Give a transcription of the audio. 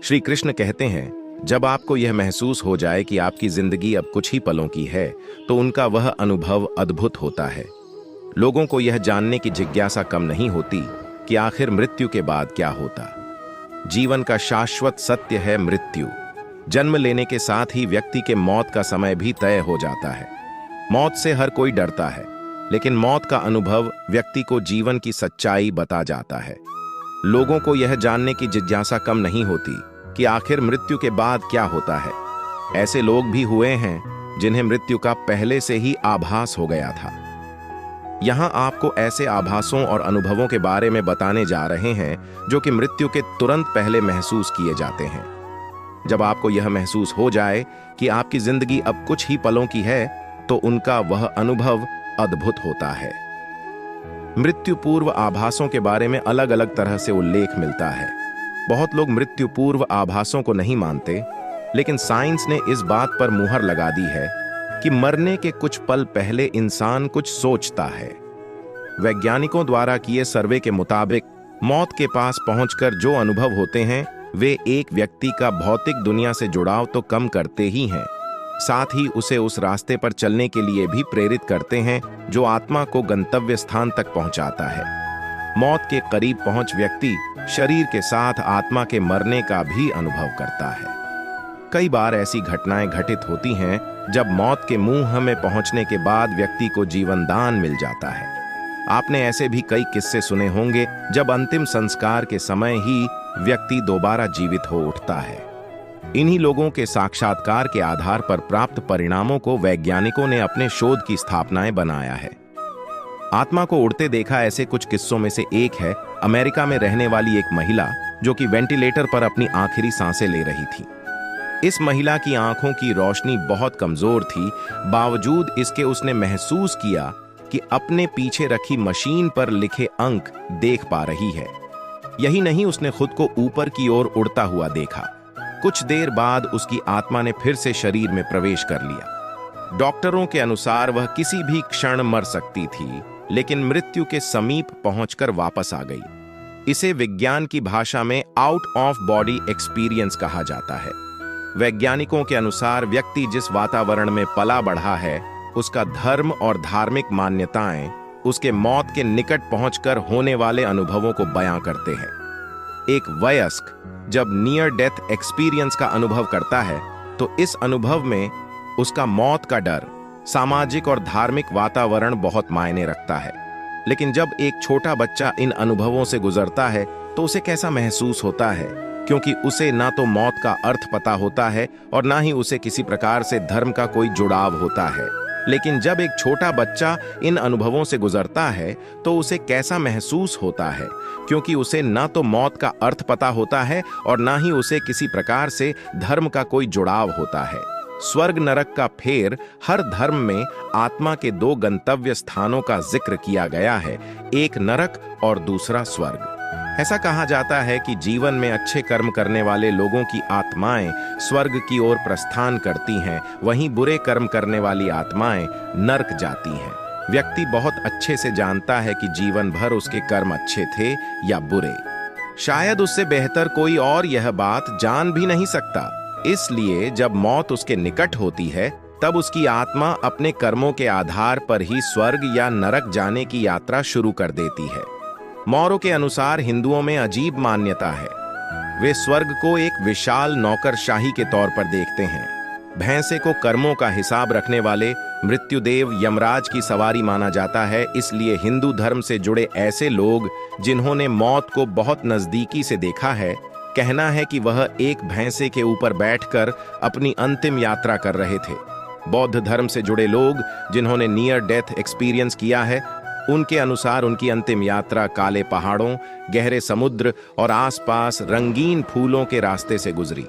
श्री कृष्ण कहते हैं, जब आपको यह महसूस हो जाए कि आपकी जिंदगी अब कुछ ही पलों की है, तो उनका वह अनुभव अद्भुत होता है। लोगों को यह जानने की जिज्ञासा कम नहीं होती कि आखिर मृत्यु के बाद क्या होता। जीवन का शाश्वत सत्य है मृत्यु। जन्म लेने के साथ ही व्यक्ति के मौत का समय भी तय हो जाता है। मौत से हर कोई डरता है, लेकिन मौत का अनुभव व्यक्ति को जीवन की सच्चाई बता जाता है। लोगों को यह जानने की जिज्ञासा कम नहीं होती कि आखिर मृत्यु के बाद क्या होता है। ऐसे लोग भी हुए हैं जिन्हें मृत्यु का पहले से ही आभास हो गया था। यहां आपको ऐसे आभासों और अनुभवों के बारे में बताने जा रहे हैं जो कि मृत्यु के तुरंत पहले महसूस किए जाते हैं। जब आपको यह महसूस हो जाए कि आपकी जिंदगी अब कुछ ही पलों की है, तो उनका वह अनुभव अद्भुत होता है। मृत्यु पूर्व आभासों के बारे में अलग अलग तरह से उल्लेख मिलता है। बहुत लोग मृत्यु पूर्व आभासों को नहीं मानते, लेकिन साइंस ने इस बात पर मुहर लगा दी है कि मरने के कुछ पल पहले इंसान कुछ सोचता है। वैज्ञानिकों द्वारा किए सर्वे के मुताबिक मौत के पास पहुंचकर जो अनुभव होते हैं, वे एक व्यक्ति का भौतिक दुनिया से जुड़ाव तो कम करते ही हैं, साथ ही उसे उस रास्ते पर चलने के लिए भी प्रेरित करते हैं जो आत्मा को गंतव्य स्थान तक पहुंचाता है। मौत के करीब पहुंच व्यक्ति शरीर के साथ आत्मा के मरने का भी अनुभव करता है। कई बार ऐसी घटनाएं घटित होती हैं जब मौत के मुंह में पहुंचने के बाद व्यक्ति को जीवन दान मिल जाता है। आपने ऐसे भी कई किस्से सुने होंगे जब अंतिम संस्कार के समय ही व्यक्ति दोबारा जीवित हो उठता है। इन्हीं लोगों के साक्षात्कार के आधार पर प्राप्त परिणामों को वैज्ञानिकों ने अपने शोध की स्थापनाएं बनाया है। आत्मा को उड़ते देखा ऐसे कुछ किस्सों में से एक है अमेरिका में रहने वाली एक महिला जो कि वेंटिलेटर पर अपनी आखिरी सांसें ले रही थी। इस महिला की आंखों की रोशनी बहुत कमजोर थी, बावजूद इसके उसने महसूस किया कि अपने पीछे रखी मशीन पर लिखे अंक देख पा रही है। यही नहीं, उसने खुद को ऊपर की ओर उड़ता हुआ देखा। कुछ देर बाद उसकी आत्मा ने फिर से शरीर में प्रवेश कर लिया। डॉक्टरों के अनुसार वह किसी भी क्षण मर सकती थी, लेकिन मृत्यु के समीप पहुंचकर वापस आ गई। इसे विज्ञान की भाषा में आउट ऑफ बॉडी एक्सपीरियंस कहा जाता है। वैज्ञानिकों के अनुसार व्यक्ति जिस वातावरण में पला बढ़ा है, उसका धर्म और धार्मिक मान्यताएं उसके मौत के निकट पहुंचकर होने वाले अनुभवों को बयां करते हैं। एक वयस्क जब नियर डेथ एक्सपीरियंस का अनुभव करता है, तो इस अनुभव में उसका मौत का डर, सामाजिक और धार्मिक वातावरण बहुत मायने रखता है। लेकिन जब एक छोटा बच्चा इन अनुभवों से गुजरता है, तो उसे कैसा महसूस होता है, क्योंकि उसे ना तो मौत का अर्थ पता होता है और ना ही उसे किसी प्रकार से धर्म का कोई जुड़ाव होता है। लेकिन जब एक छोटा बच्चा इन अनुभवों से गुजरता है, तो उसे कैसा महसूस होता है, क्योंकि उसे ना तो मौत का अर्थ पता होता है और ना ही उसे किसी प्रकार से धर्म का कोई जुड़ाव होता है। स्वर्ग नरक का फेर हर धर्म में आत्मा के दो गंतव्य स्थानों का जिक्र किया गया है, एक नरक और दूसरा स्वर्ग। ऐसा कहा जाता है कि जीवन में अच्छे कर्म करने वाले लोगों की आत्माएं स्वर्ग की ओर प्रस्थान करती हैं, वहीं बुरे कर्म करने वाली आत्माएं नरक जाती हैं। व्यक्ति बहुत अच्छे से जानता है कि जीवन भर उसके कर्म अच्छे थे या बुरे। शायद उससे बेहतर कोई और यह बात जान भी नहीं सकता। इसलिए जब मौत उसके निकट होती है, तब उसकी आत्मा अपने कर्मों के आधार पर ही स्वर्ग या नरक जाने की यात्रा शुरू कर देती है। मौरों के अनुसार हिंदुओं में अजीब मान्यता है। वे स्वर्ग को एक विशाल नौकरशाही के तौर पर देखते हैं। भैंसे को कर्मों का हिसाब रखने वाले मृत्युदेव यमराज की सवारी माना जाता है। इसलिए हिंदू धर्म से जुड़े ऐसे लोग जिन्होंने मौत को बहुत नजदीकी से देखा है, कहना है कि वह एक भैंसे के ऊपर बैठकर अपनी अंतिम यात्रा कर रहे थे। बौद्ध धर्म से जुड़े लोग जिन्होंने नियर डेथ एक्सपीरियंस किया है, उनके अनुसार उनकी अंतिम यात्रा काले पहाड़ों, गहरे समुद्र और आसपास रंगीन फूलों के रास्ते से गुजरी।